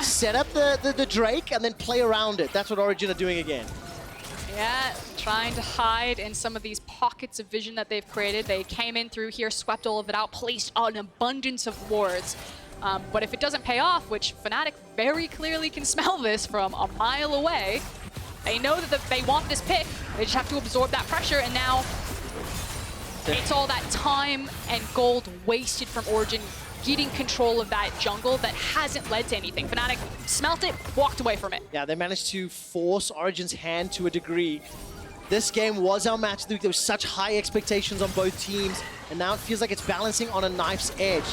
set up the Drake, and then play around it. That's what Origen are doing again. Yeah, trying to hide in some of these pockets of vision that they've created. They came in through here, swept all of it out, placed an abundance of wards. But if it doesn't pay off, which Fnatic very clearly can smell this from a mile away, they know that they want this pick. They just have to absorb that pressure, and now it's all that time and gold wasted from Origen getting control of that jungle that hasn't led to anything. Fnatic smelt it, walked away from it. Yeah, they managed to force Origen's hand to a degree. This game was our match of the week. There was such high expectations on both teams, and now it feels like it's balancing on a knife's edge.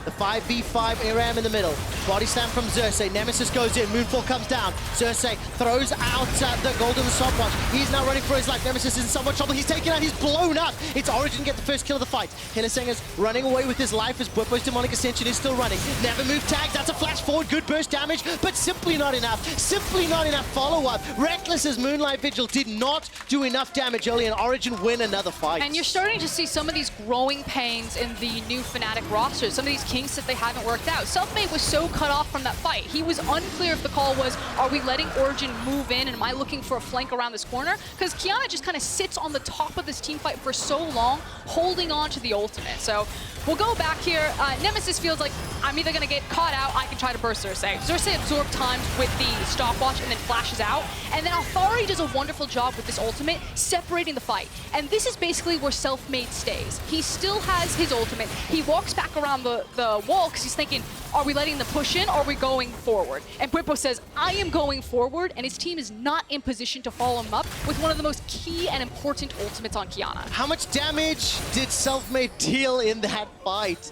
The 5v5 Aram in the middle. Body slam from Xerxes. Nemesis goes in. Moonfall comes down. Xerxes throws out the golden stopwatch. He's now running for his life. Nemesis is in so much trouble. He's taken out. He's blown up. It's Origen get the first kill of the fight. Hillesenger's running away with his life as Bwipo's demonic ascension is still running. Never move tags. That's a flash forward. Good burst damage, but simply not enough. Simply not enough follow-up. Reckless's Moonlight Vigil did not do enough damage early, and Origen win another fight. And you're starting to see some of these growing pains in the new Fnatic rosters, some of these kinks that they haven't worked out. Selfmade was so cut off from that fight. He was unclear if the call was, are we letting Origen move in, and am I looking for a flank around this corner? Because Qiyana just kind of sits on the top of this team fight for so long, holding on to the ultimate. So we'll go back here. Nemesis feels like I'm either going to get caught out, I can try to burst Xerxes. Xerxes absorbs times with the stopwatch and then flashes out. And then Alphari does a wonderful job with this ultimate, separating the fight. And this is basically where Selfmade stays. He still has his ultimate. He walks back around the wall because he's thinking, are we letting them push in or are we going forward? And Bwipo says, I am going forward, and his team is not in position to follow him up with one of the most key and important ultimates on Qiyana. How much damage did Selfmade deal in that fight?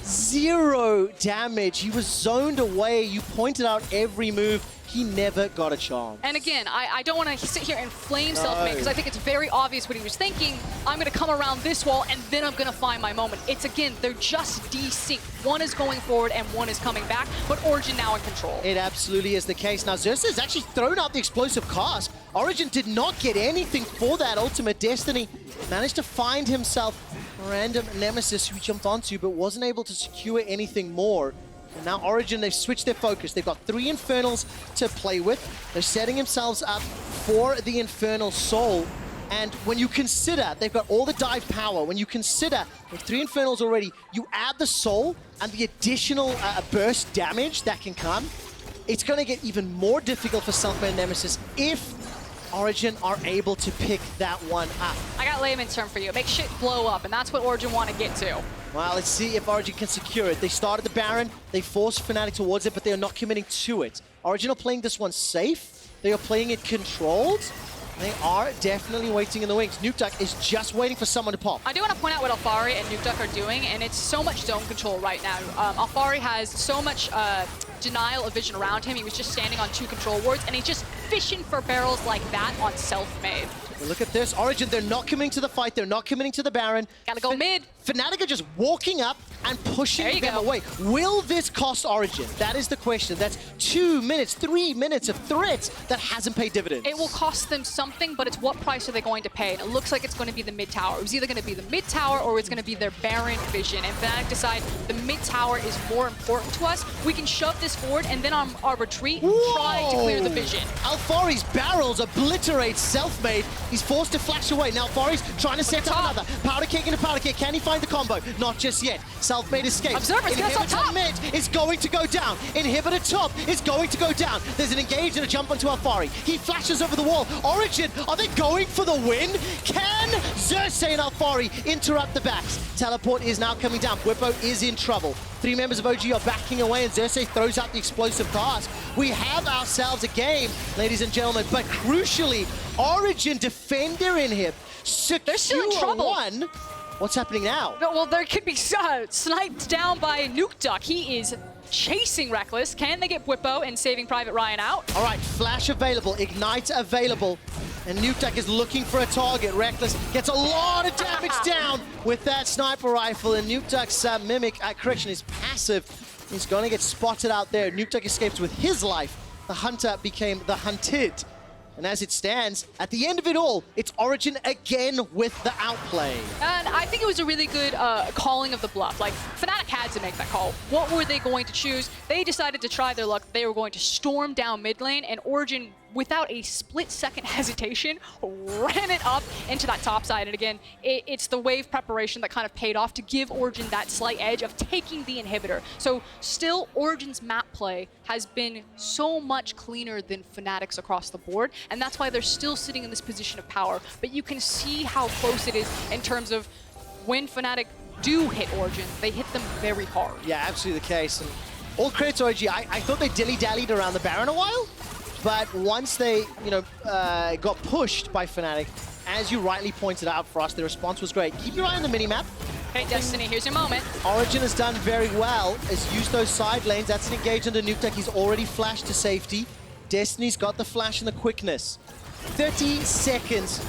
0 damage. He was zoned away. You pointed out every move. He never got a chance. And again, I don't want to sit here and flame Selfmade because I think it's very obvious what he was thinking. I'm going to come around this wall and then I'm going to find my moment. It's again, they're just desynced. One is going forward and one is coming back, but Origen now in control. It absolutely is the case. Now, Xerxes has actually thrown out the explosive cast. Origen did not get anything for that ultimate. Destiny managed to find himself a random Nemesis who he jumped onto, but wasn't able to secure anything more. And now Origen, they've switched their focus. They've got 3 Infernals to play with. They're setting themselves up for the Infernal Soul. And when you consider they've got all the dive power, when you consider with 3 Infernals already, you add the Soul and the additional burst damage that can come, it's going to get even more difficult for Selfmade and Nemesis if Origen are able to pick that one up. I got layman's term for you. Make shit blow up, and that's what Origen want to get to. Well, let's see if Origen can secure it. They started the Baron, they forced Fnatic towards it, but they are not committing to it. Origen are playing this one safe. They are playing it controlled. They are definitely waiting in the wings. Nukeduck is just waiting for someone to pop. I do want to point out what Alphari and Nukeduck are doing, and it's so much zone control right now. Alphari has so much denial of vision around him. He was just standing on 2 control wards, and he's just fishing for barrels like that on Selfmade. Well, look at this. Origen, they're not committing to the fight. They're not committing to the Baron. Gotta go mid. Fnatic are just walking up and pushing them away. Will this cost Origen? That is the question. That's 2 minutes, 3 minutes of threats that hasn't paid dividends. It will cost them something, but it's what price are they going to pay? And it looks like it's going to be the mid tower. It was either going to be the mid tower or it's going to be their Baron vision. And Fnatic decide the mid tower is more important to us. We can shove this forward and then on our retreat, try to clear the vision. Alphari's barrels obliterate Selfmade. He's forced to flash away. Now Alphari's trying to set up another. Powder cake into powder cake. Can he find the combo? Not just yet. Selfmade escapes. Observer's gets on top. Mid is going to go down. Inhibitor top is going to go down. There's an engage and a jump onto Alphari. He flashes over the wall. Origen, are they going for the win? Can Xerxes and Alphari interrupt the backs? Teleport is now coming down. Bwipo is in trouble. 3 members of OG are backing away and Xerxes throws out the explosive cast. We have ourselves a game, ladies and gentlemen, but crucially, Origen defend their inhib. They're still in trouble. One. What's happening now? Well, there could be sniped down by Nukeduck. He is chasing Reckless. Can they get Bwipo and saving Private Ryan out? All right, Flash available, Ignite available, and Nukeduck is looking for a target. Reckless gets a lot of damage down with that sniper rifle, and Nukeduck's his passive is going to get spotted out there. Nukeduck escapes with his life. The hunter became the hunted. And as it stands, at the end of it all, it's Origen again with the outplay. And I think it was a really good calling of the bluff. Like, Fnatic had to make that call. What were they going to choose? They decided to try their luck. They were going to storm down mid lane, and Origen, without a split-second hesitation, ran it up into that top side. And again, it's the wave preparation that kind of paid off to give Origen that slight edge of taking the inhibitor. So still, Origen's map play has been so much cleaner than Fnatic's across the board, and that's why they're still sitting in this position of power. But you can see how close it is in terms of when Fnatic do hit Origen, they hit them very hard. Yeah, absolutely the case. And all credit to OG. I thought they dilly-dallied around the Baron a while, but once they, got pushed by Fnatic, as you rightly pointed out for us, the response was great. Keep your eye on the minimap. Okay, Destiny, here's your moment. Origen has done very well, has used those side lanes. That's an engage under Nuke Duck. He's already flashed to safety. Destiny's got the flash and the quickness. 30 seconds.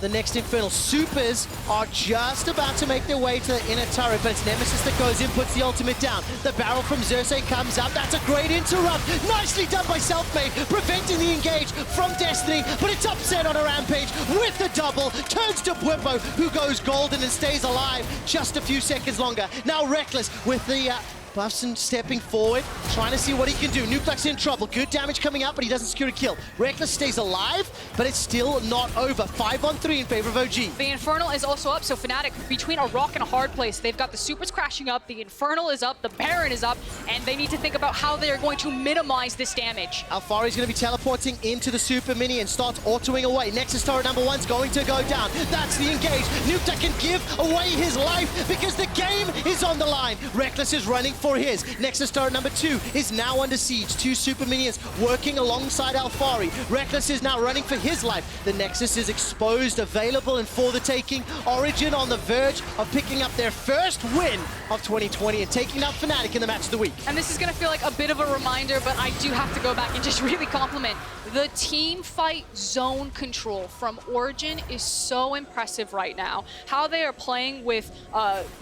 The next Infernal. Supers are just about to make their way to the inner turret, but it's Nemesis that goes in, puts the ultimate down. The barrel from Xerxes comes up. That's a great interrupt. Nicely done by Selfmade, preventing the engage from Destiny, but it's upset on a Rampage with the double. Turns to Bwimbo, who goes golden and stays alive just a few seconds longer. Now Reckless with the Buffson stepping forward, trying to see what he can do. Nuke Duck's in trouble. Good damage coming out, but he doesn't secure a kill. Reckless stays alive, but it's still not over. 5-on-3 in favor of OG. The Infernal is also up, so Fnatic, between a rock and a hard place, they've got the Supers crashing up, the Infernal is up, the Baron is up, and they need to think about how they are going to minimize this damage. Alfari's going to be teleporting into the Super Mini and starts autoing away. Nexus turret number 1's going to go down. That's the engage. Nuke Duck can give away his life because the game is on the line. Reckless is running for his. Nexus turret number 2 is now under siege. 2 Super Minions working alongside Alfari. Reckless is now running for his life. The Nexus is exposed, available, and for the taking. Origen on the verge of picking up their first win of 2020 and taking out Fnatic in the match of the week. And this is going to feel like a bit of a reminder, but I do have to go back and just really compliment the team fight zone control from Origen is so impressive right now. How they are playing with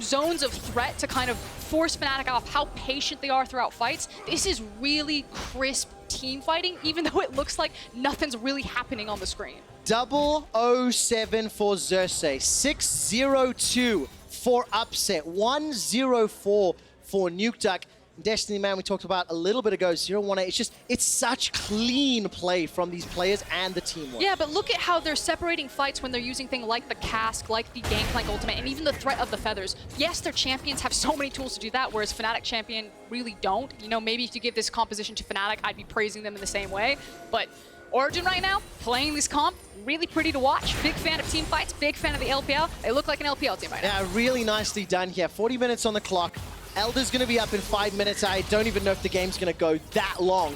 zones of threat to kind of force Fnatic off, how patient they are throughout fights. This is really crisp team fighting, even though it looks like nothing's really happening on the screen. 007 for Xerxes, 6-0-2 for Upset, 1-0-4 for Nuke Duck. Destiny, man, we talked about a little bit ago, 0-1-8. It's such clean play from these players and the teamwork. Yeah, but look at how they're separating fights when they're using things like the cask, like the Gangplank ultimate, and even the threat of the feathers. Yes, their champions have so many tools to do that, whereas Fnatic champion really don't. You know, maybe if you give this composition to Fnatic, I'd be praising them in the same way. But Origen right now, playing this comp, really pretty to watch. Big fan of team fights, big fan of the LPL. They look like an LPL team right now. Yeah, really nicely done here. 40 minutes on the clock. Elder's going to be up in 5 minutes. I don't even know if the game's going to go that long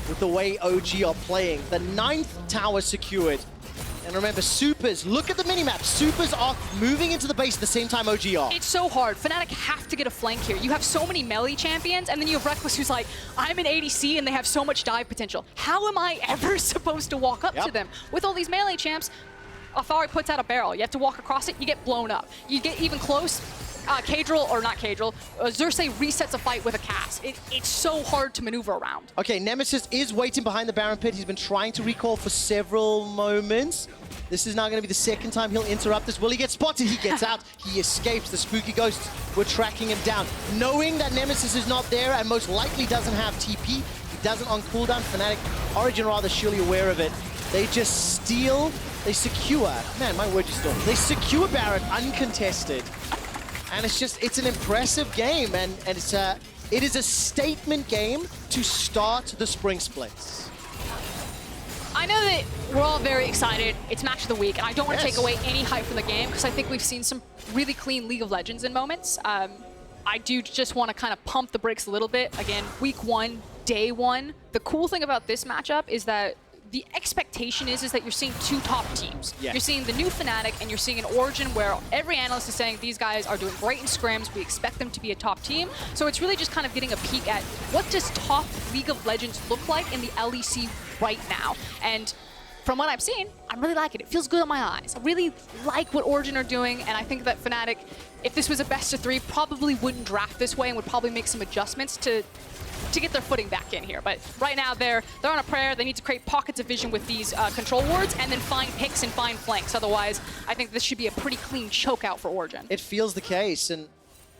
with the way OG are playing. The 9th tower secured. And remember, Supers, look at the minimap. Supers are moving into the base at the same time OG are. It's so hard. Fnatic have to get a flank here. You have so many melee champions, and then you have Reckless who's like, I'm an ADC, and they have so much dive potential. How am I ever supposed to walk up to them? With all these melee champs, Alfari puts out a barrel. You have to walk across it, you get blown up. You get even close, Xerxes resets a fight with a cast. It's so hard to maneuver around. Okay, Nemesis is waiting behind the Baron pit. He's been trying to recall for several moments. This is now going to be the second time he'll interrupt this. Will he get spotted? He gets out. He escapes. The spooky ghosts were tracking him down. Knowing that Nemesis is not there and most likely doesn't have TP, he doesn't on cooldown. Fnatic, Origen rather surely aware of it. They just steal, they secure. Man, my word just don't. They secure Baron uncontested. And it's an impressive game, and it is a statement game to start the spring splits. I know that we're all very excited. It's match of the week, and I don't want to take away any hype from the game because I think we've seen some really clean League of Legends in moments. I do just want to kind of pump the brakes a little bit. Again, week 1, day 1. The cool thing about this matchup is that the expectation is that you're seeing 2 top teams. Yeah. You're seeing the new Fnatic and you're seeing an Origen where every analyst is saying these guys are doing great in scrims. We expect them to be a top team. So it's really just kind of getting a peek at what does top League of Legends look like in the LEC right now. And from what I've seen, I'm really liking it. It feels good on my eyes. I really like what Origen are doing, and I think that Fnatic, if this was a best of 3, probably wouldn't draft this way and would probably make some adjustments to get their footing back in here. But right now, they're on a prayer. They need to create pockets of vision with these control wards and then find picks and find flanks. Otherwise, I think this should be a pretty clean choke out for Origen. It feels the case. And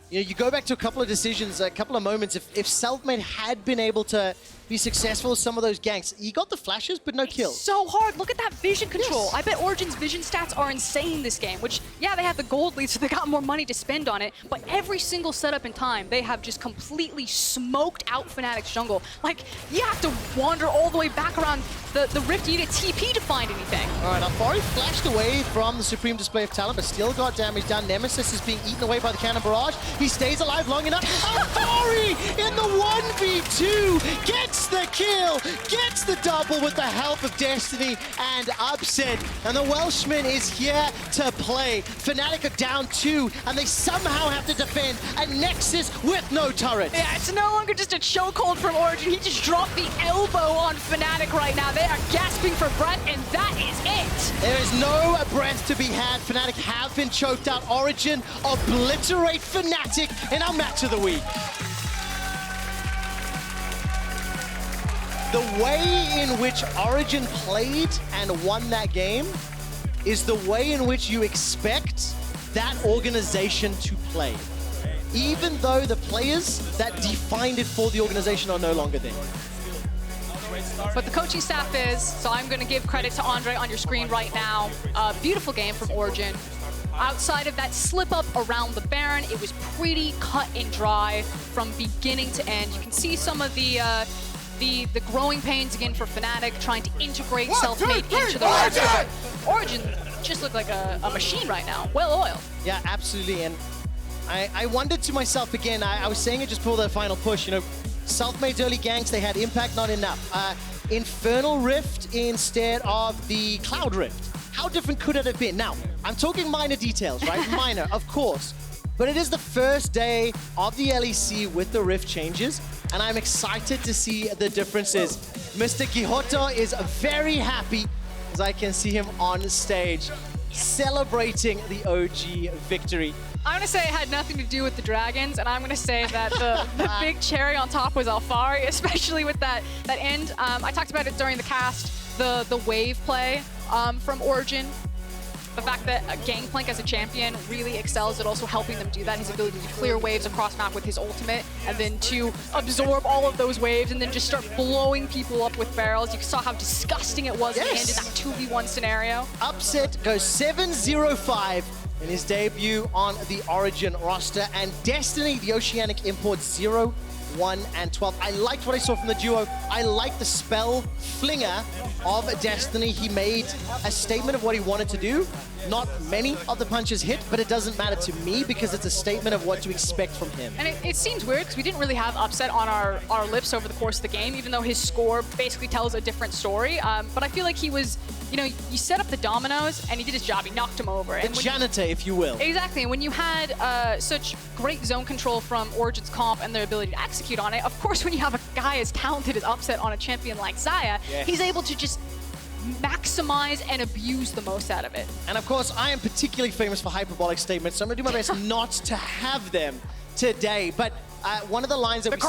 you know, you go back to a couple of decisions, a couple of moments. If Selfmade had been able to be successful with some of those ganks, he got the flashes, but no kills. So hard. Look at that vision control. Yes. I bet Origen's vision stats are insane this game, which, yeah, they have the gold lead, so they got more money to spend on it, but every single setup in time, they have just completely smoked out Fnatic's jungle. Like, you have to wander all the way back around the rift. You need a TP to find anything. All right, Alfari flashed away from the supreme display of talent, but still got damage done. Nemesis is being eaten away by the cannon barrage. He stays alive long enough. Alfari in the 1v2 gets the the kill, gets the double with the help of Destiny and Upset. And the Welshman is here to play. Fnatic are down 2, and they somehow have to defend a Nexus with no turret. Yeah, it's no longer just a chokehold from Origen. He just dropped the elbow on Fnatic right now. They are gasping for breath, and that is it. There is no breath to be had. Fnatic have been choked out. Origen obliterate Fnatic in our match of the week. The way in which Origen played and won that game is the way in which you expect that organization to play. Even though the players that defined it for the organization are no longer there. But the coaching staff is, so I'm going to give credit to Andre on your screen right now. Beautiful game from Origen. Outside of that slip up around the Baron, it was pretty cut and dry from beginning to end. You can see some of the growing pains again for Fnatic, trying to integrate self-made into the roster. Origen just looked like a machine right now, well-oiled. Yeah, absolutely. And I wondered to myself again, I was saying it just before the final push, you know, self-made early ganks, they had impact, not enough. Infernal Rift instead of the Cloud Rift. How different could it have been? Now, I'm talking minor details, right? Minor, of course. But it is the first day of the LEC with the Rift changes, and I'm excited to see the differences. Mr. Giotto is very happy, as I can see him on stage, celebrating the OG victory. I'm going to say it had nothing to do with the Dragons, and I'm going to say that the big cherry on top was Alphari, especially with that end. I talked about it during the cast, the wave play from Origen. The fact that Gangplank as a champion really excels at also helping them do that. His ability to clear waves across map with his ultimate, and then to absorb all of those waves and then just start blowing people up with barrels. You saw how disgusting it was in the end in that 2v1 scenario. Upset goes 7-0-5 in his debut on the Origen roster, and Destiny, the Oceanic import 0, 1, and 12. I liked what I saw from the duo. I liked the spell flinger of Destiny. He made a statement of what he wanted to do. Not many of the punches hit, but it doesn't matter to me because it's a statement of what to expect from him. And it seems weird because we didn't really have Upset on our lips over the course of the game, even though his score basically tells a different story. But I feel like he was, you know, you set up the dominoes and he did his job. He knocked him over. The janitor, if you will. Exactly. And when you had such great zone control from Origen's comp and their ability to execute on it, of course, when you have a guy as talented as Upset on a champion like Xayah, he's able to just maximize and abuse the most out of it. And of course, I am particularly famous for hyperbolic statements, so I'm going to do my best not to have them today. But one of the lines that we